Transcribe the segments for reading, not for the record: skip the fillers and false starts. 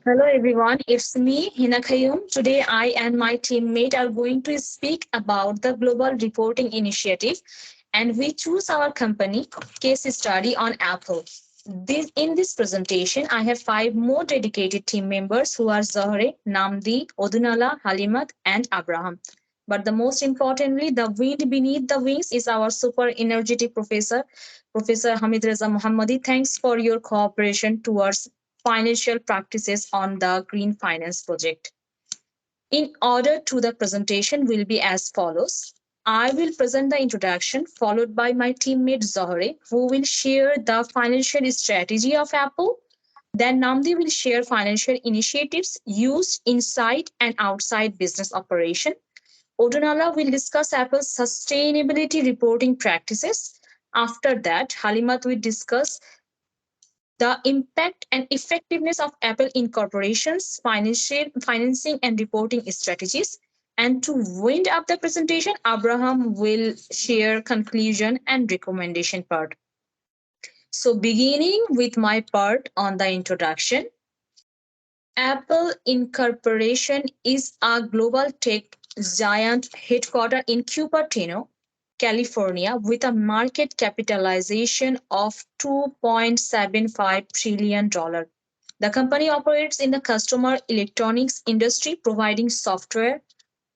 Hello everyone, it's me, Hina Khayum. Today I and my teammate are going to speak about the Global Reporting Initiative and we choose our company case study on Apple. In this presentation, I have five more dedicated team members who are Zohre, Namdi, Odunala, Halimat and Abraham. But the most importantly, the wind beneath the wings is our super energetic professor, Professor Hamid Reza Mohammadi. Thanks for your cooperation towards financial practices on the Green Finance project. In order to the presentation will be as follows. I will present the introduction followed by my teammate Zohre who will share the financial strategy of Apple. Then Namdi will share financial initiatives used inside and outside business operation. Odunala will discuss Apple's sustainability reporting practices. After that, Halimat will discuss the impact and effectiveness of Apple Incorporation's financing and reporting strategies. And to wind up the presentation, Abraham will share conclusion and recommendation part. So, beginning with my part on the introduction, Apple Incorporation is a global tech giant headquartered in Cupertino, California, with a market capitalization of $2.75 trillion. The company operates in the consumer electronics industry, providing software,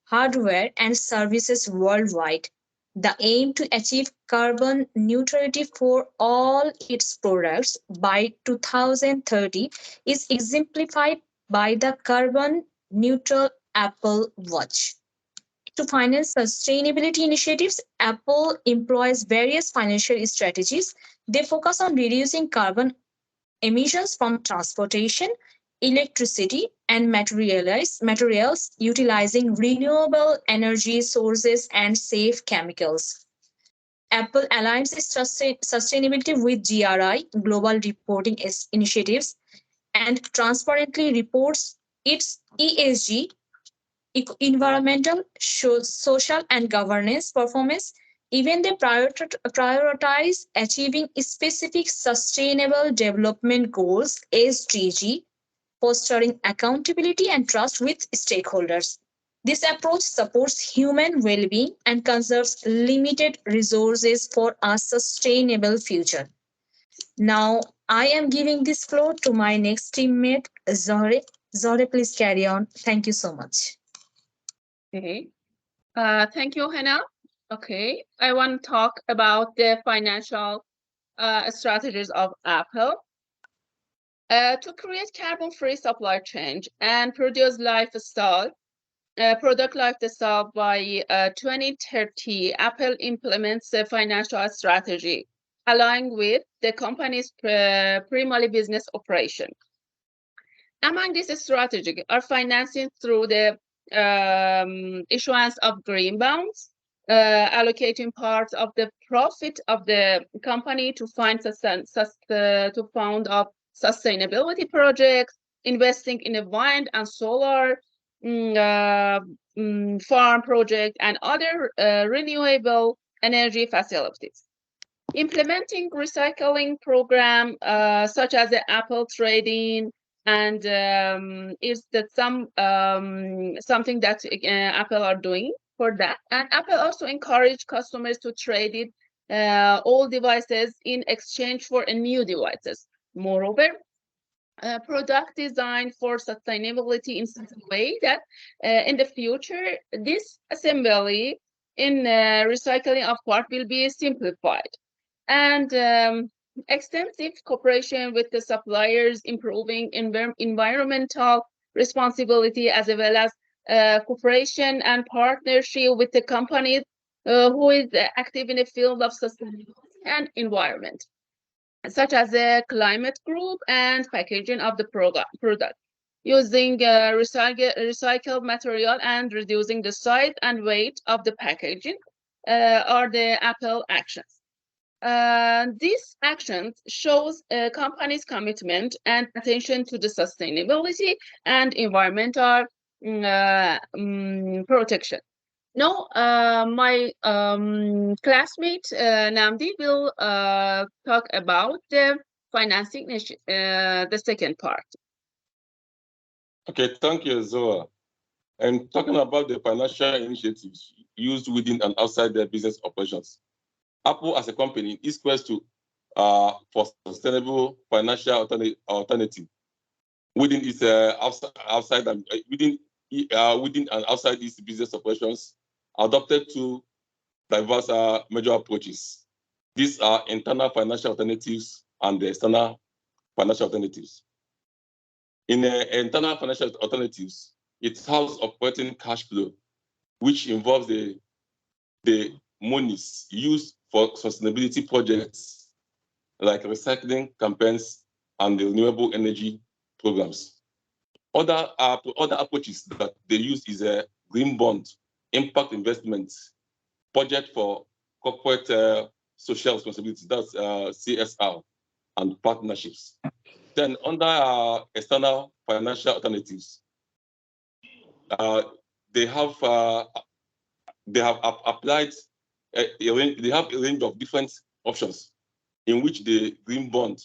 hardware, and services worldwide. The aim to achieve carbon neutrality for all its products by 2030 is exemplified by the carbon neutral Apple Watch. To finance sustainability initiatives, Apple employs various financial strategies. They focus on reducing carbon emissions from transportation, electricity, and materials utilizing renewable energy sources and safe chemicals. Apple aligns its sustainability with GRI, Global Reporting Initiatives, and transparently reports its ESG, environmental, social, and governance performance. Even they prioritize achieving specific sustainable development goals (SDG), fostering accountability and trust with stakeholders. This approach supports human well being and conserves limited resources for a sustainable future. Now, I am giving this floor to my next teammate, Zohre. Zohre, please carry on. Thank you so much. Okay. Thank you, Hannah. Okay, I want to talk about the financial strategies of Apple. To create carbon-free supply chain and produce product lifestyle by 2030, Apple implements a financial strategy aligned with the company's primary business operation. Among these strategies are financing through the issuance of green bonds, allocating part of the profit of the company to fund of sustainability projects, investing in a wind and solar farm project and other renewable energy facilities. Implementing recycling program such as the Apple Trading and is that something that Apple are doing for that. And Apple also encourage customers to trade it all devices in exchange for new devices. Moreover, product design for sustainability in such a way that in the future this assembly in recycling of part will be simplified. And extensive cooperation with the suppliers, improving environmental responsibility, as well as cooperation and partnership with the companies who is active in the field of sustainability and environment, such as the climate group and packaging of the product, using recycled material and reducing the size and weight of the packaging are the Apple actions. These actions shows a company's commitment and attention to the sustainability and environmental protection. Now, my classmate Namdi will talk about the financing, the second part. Okay, thank you, Zoa. And talking about the financial initiatives used within and outside their business operations, Apple as a company is quest to for sustainable financial alternative within its outside and within and outside its business operations, adopted to diverse major approaches. These are internal financial alternatives and the external financial alternatives. In internal financial alternatives, it has operating cash flow, which involves the monies used for sustainability projects like recycling campaigns and the renewable energy programs. Other approaches that they use is a green bond, impact investments, budget for corporate social responsibility, that's CSR, and partnerships. Then under external financial alternatives, uh, they have applied they have a range of different options in which the green bond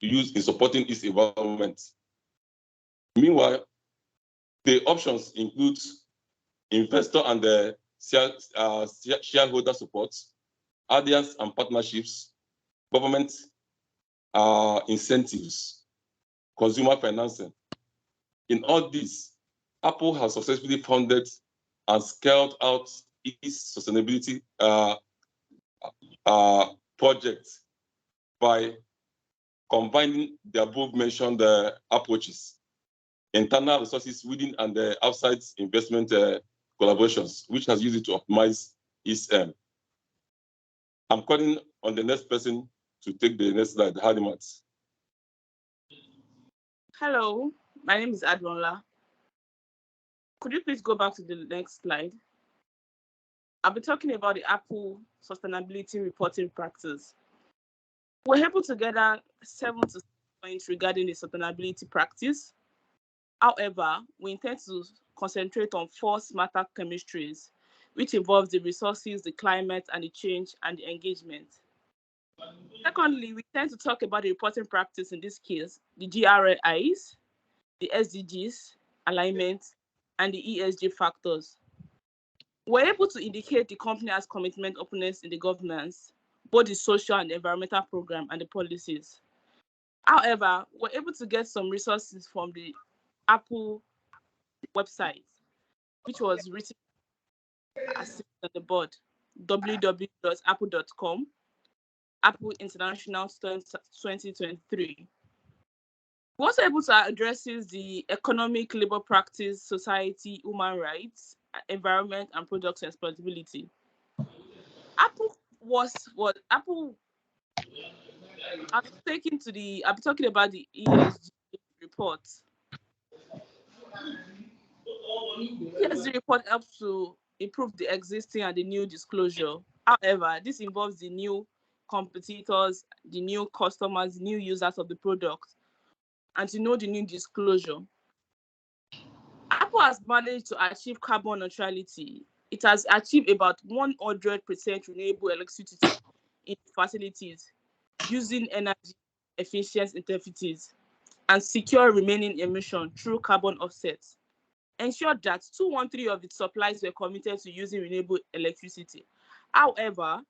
use in supporting its environment. Meanwhile, the options include investor and shareholder support, alliance and partnerships, government incentives, consumer financing. In all this, Apple has successfully funded and scaled out its sustainability projects by combining the above mentioned approaches, internal resources within and outside investment collaborations, which has used it to optimize its aim. I'm calling on the next person to take the next slide, Hadimat. Hello, my name is Adwonla. Could you please go back to the next slide? I'll be talking about the Apple sustainability reporting practice. We're able to gather 7 to 6 points regarding the sustainability practice. However, we intend to concentrate on 4 smarter chemistries, which involves the resources, the climate, and the change and the engagement. Secondly, we tend to talk about the reporting practice, in this case, the GRIs, the SDGs, alignment, and the ESG factors. We're able to indicate the company has commitment openness in the governance, both the social and environmental program and the policies. However, we're able to get some resources from the Apple website, which was written as on the board, www.apple.com, Apple International 2023. We're also able to address the economic, labor practice, society, human rights, environment, and product responsibility. Apple was what Apple. I'll be talking about the ESG report. ESG report helps to improve the existing and the new disclosure. However, this involves the new competitors, the new customers, new users of the product, and to know the new disclosure. Apple has managed to achieve carbon neutrality. It has achieved about 100% renewable electricity in facilities using energy efficient interfaces and secure remaining emission through carbon offsets. Ensure that 213 of its supplies were committed to using renewable electricity. However,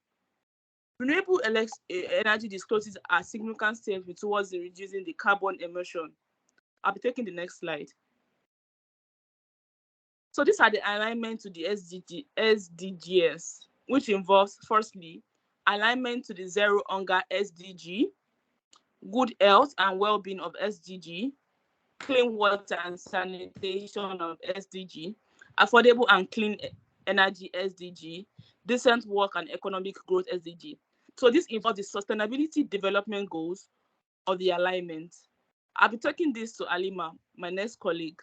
renewable energy disclosures are significant steps towards reducing the carbon emission. I'll be taking the next slide. So these are the alignment to the SDGs, which involves, firstly, alignment to the Zero Hunger SDG, good health and well-being of SDG, clean water and sanitation of SDG, affordable and clean energy SDG, decent work and economic growth SDG. So this involves the sustainability development goals of the alignment. I'll be talking this to Alima, my next colleague.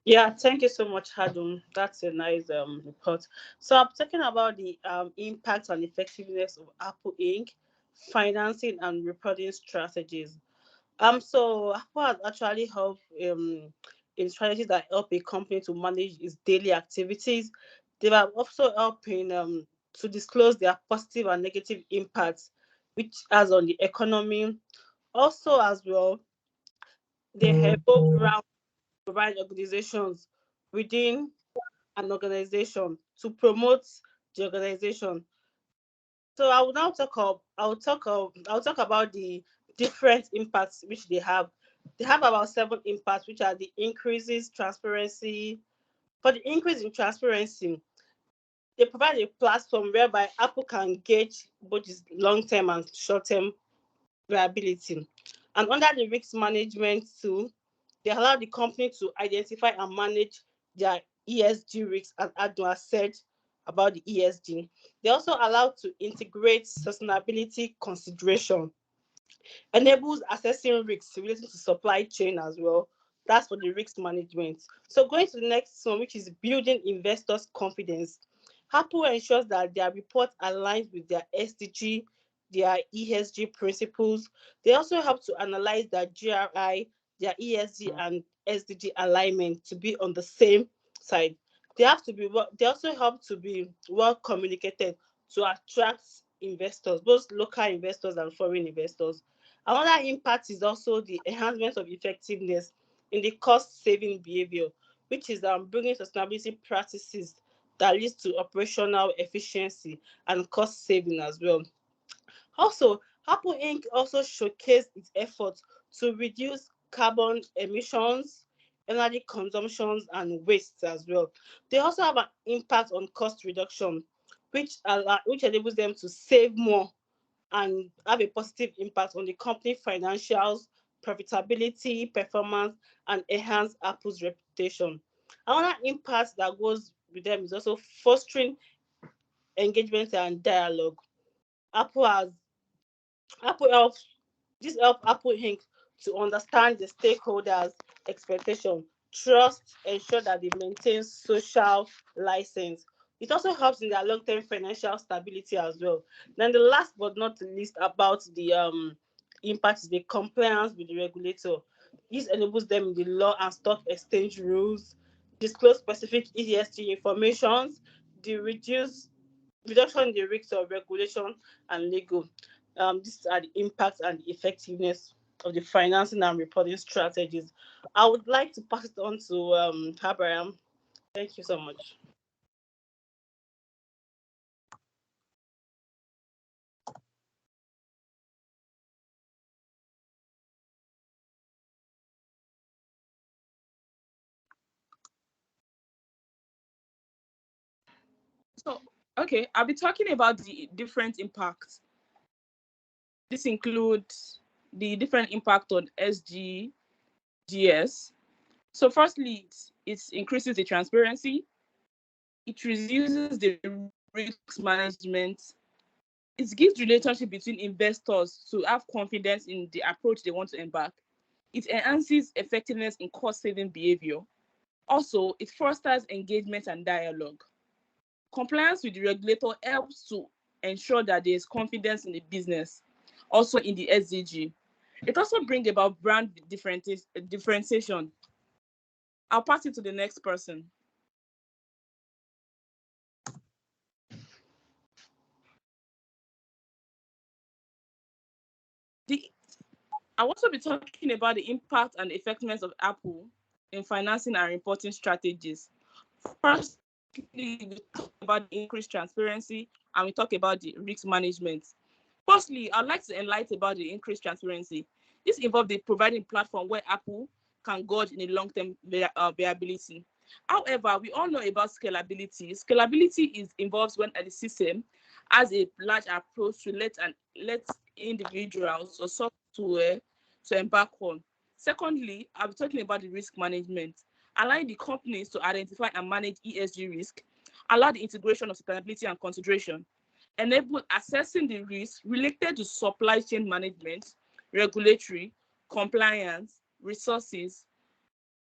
Yeah, thank you so much, Hadun. That's a nice report. So I'm talking about the impact and effectiveness of Apple Inc. financing and reporting strategies. So Apple has actually helped in strategies that help a company to manage its daily activities. They are also helping to disclose their positive and negative impacts, which has on the economy. Also, as well, they help around provide organizations within an organization to promote the organization. So I will now I'll talk about the different impacts which they have. They have about seven impacts, which are the increases transparency. For the increase in transparency, they provide a platform whereby Apple can gauge both its long-term and short-term viability. And under the risk management tool, they allow the company to identify and manage their ESG risks, as Adnoa said about the ESG. They also allow to integrate sustainability consideration, enables assessing risks relating to supply chain as well. That's for the risk management. So going to the next one, which is building investors' confidence. Apple ensures that their report aligns with their SDG, their ESG principles. They also help to analyze their GRI, their ESG and SDG alignment to be on the same side. They also help to be well communicated to attract investors, both local investors and foreign investors. Another impact is also the enhancement of effectiveness in the cost-saving behavior, which is bringing sustainability practices that leads to operational efficiency and cost saving as well. Also, Apple Inc. also showcased its efforts to reduce carbon emissions, energy consumptions, and wastes as well. They also have an impact on cost reduction, which enables them to save more and have a positive impact on the company financials, profitability, performance, and enhance Apple's reputation. Another impact that goes with them is also fostering engagement and dialogue. Apple has Apple helps this helps Apple Inc. to understand the stakeholders' expectation, trust, ensure that they maintain social license. It also helps in their long-term financial stability as well. Then the last but not the least about the impact is the compliance with the regulator. This enables them in the law and stock exchange rules, disclose specific ESG informations, the reduction in the risks of regulation and legal. These are the impacts and the effectiveness of the financing and reporting strategies. I would like to pass it on to Abraham. Thank you so much. So, okay, I'll be talking about the different impacts. This includes the different impact on SGGS. So, firstly, it increases the transparency, it reduces the risk management, it gives relationship between investors to have confidence in the approach they want to embark. It enhances effectiveness in cost-saving behavior. Also, it fosters engagement and dialogue. Compliance with the regulator helps to ensure that there is confidence in the business, also in the SDG. It also brings about brand differentiation. I'll pass it to the next person. The, I'll also be talking about the impact and effectiveness of Apple in financing and reporting strategies. Firstly, we talk about the increased transparency and we talk about the risk management. Firstly, I'd like to enlighten about the increased transparency. This involves the providing platform where Apple can gauge in a long-term viability. However, we all know about scalability. Scalability involves when the system has a large approach to let individuals or software to embark on. Secondly, I'll be talking about the risk management, allowing the companies to identify and manage ESG risk, allow the integration of sustainability and consideration, enable assessing the risks related to supply chain management, regulatory, compliance, resources,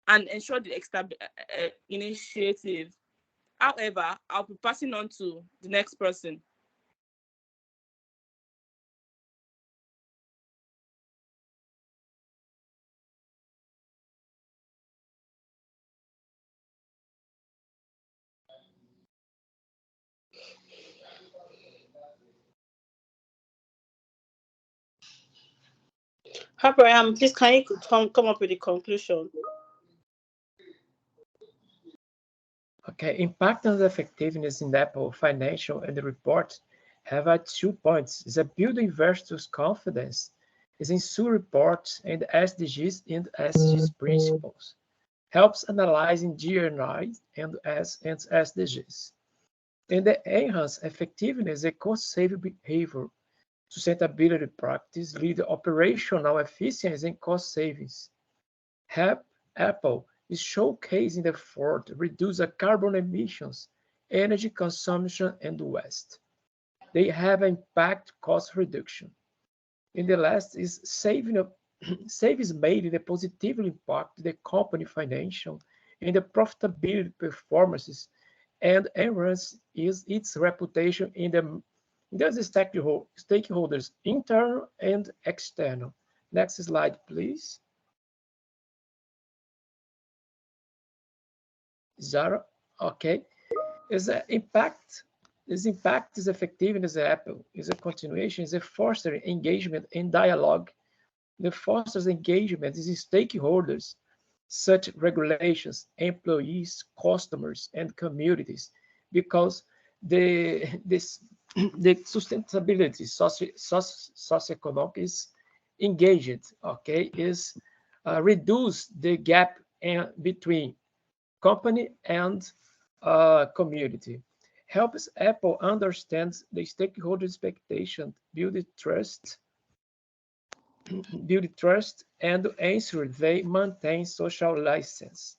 and ensure the initiative. However, I'll be passing on to the next person. Abraham, please can you come up with the conclusion? Okay, impact on the effectiveness in Apple financial and the report have 2 points. Is a build investors' confidence, is ensure reports and SDGs and SDGs principles, helps analyzing GNI and SDGs, and the enhance effectiveness and cost-saving behavior, sustainability practice, lead operational efficiency and cost savings. Help Apple is showcasing the effort to reduce the carbon emissions, energy consumption, and waste. They have impact cost reduction. And the last is saving of savings made in a positively impact the company financial and the profitability performances and enhance is its reputation in the stakeholders, internal and external. Next slide, please. Zara, okay. Is the impact is effectiveness Apple is a continuation, is a fostering engagement and dialogue. The fosters engagement is in stakeholders, such regulations, employees, customers, and communities, because this the sustainability socioeconomic is engaged, okay, is reduce the gap between company and community. Helps Apple understand the stakeholder expectation, build trust, and ensure they maintain social license.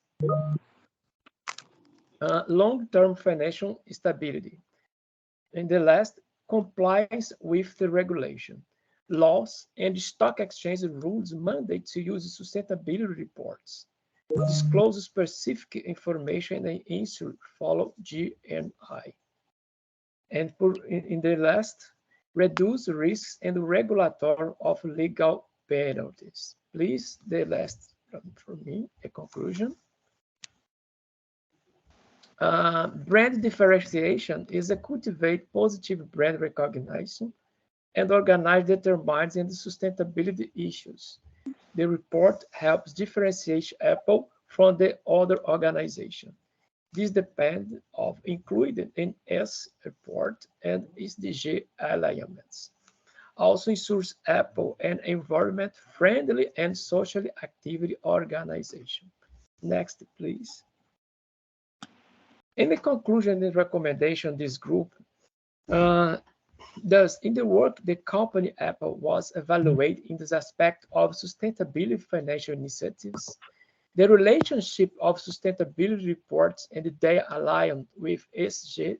Long-term financial stability. And the last, compliance with the regulation. Laws and stock exchange rules mandate to use sustainability reports, disclose specific information, and ensure follow GNI. And in the last, reduce risks and regulatory of legal penalties. Please, the last from me, a conclusion. Brand differentiation is a cultivate positive brand recognition and organize determines and sustainability issues. The report helps differentiate Apple from the other organization. This depends of included in S report and SDG alignments. Also ensures Apple an environment-friendly and socially active organization. Next, please. In the conclusion and recommendation, this group thus, in the work, the company Apple was evaluated in this aspect of sustainability financial initiatives, the relationship of sustainability reports and their alignment with SSG,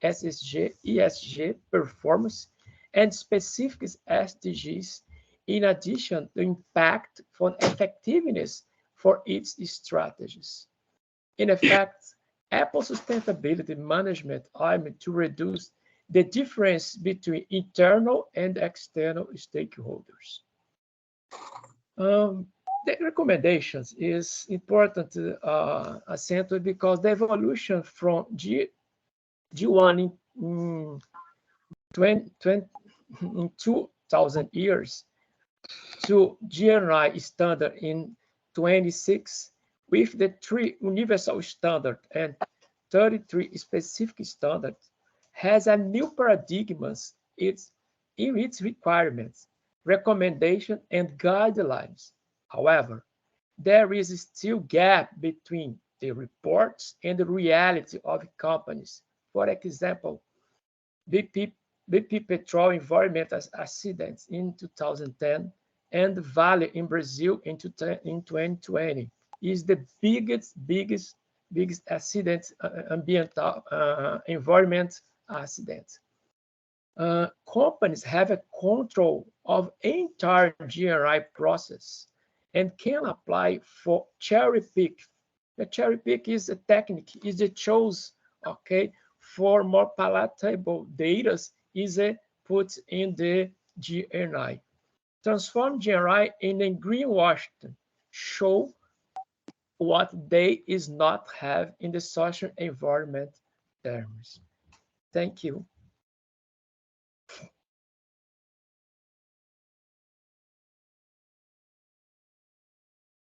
ESG performance, and specific SDGs, in addition to impact for effectiveness for its strategies. In effect, Apple sustainability management aimed to reduce the difference between internal and external stakeholders. The recommendations is important to accentuate because the evolution from G1 in 2000 years to GNI standard in 26, with the 3 universal standard and 33 specific standards, has a new paradigms in its requirements, recommendation, and guidelines. However, there is still gap between the reports and the reality of companies. For example, BP Petrol environmental accidents in 2010 and Vale in Brazil in 2020 is the biggest accident, ambiental environment accident. Companies have a control of entire GRI process and can apply for cherry pick. The cherry pick is a technique, is a choice, okay, for more palatable data is a put in the GNI. Transform GNI in a greenwashing, show what they is not have in the social environment terms. Thank you.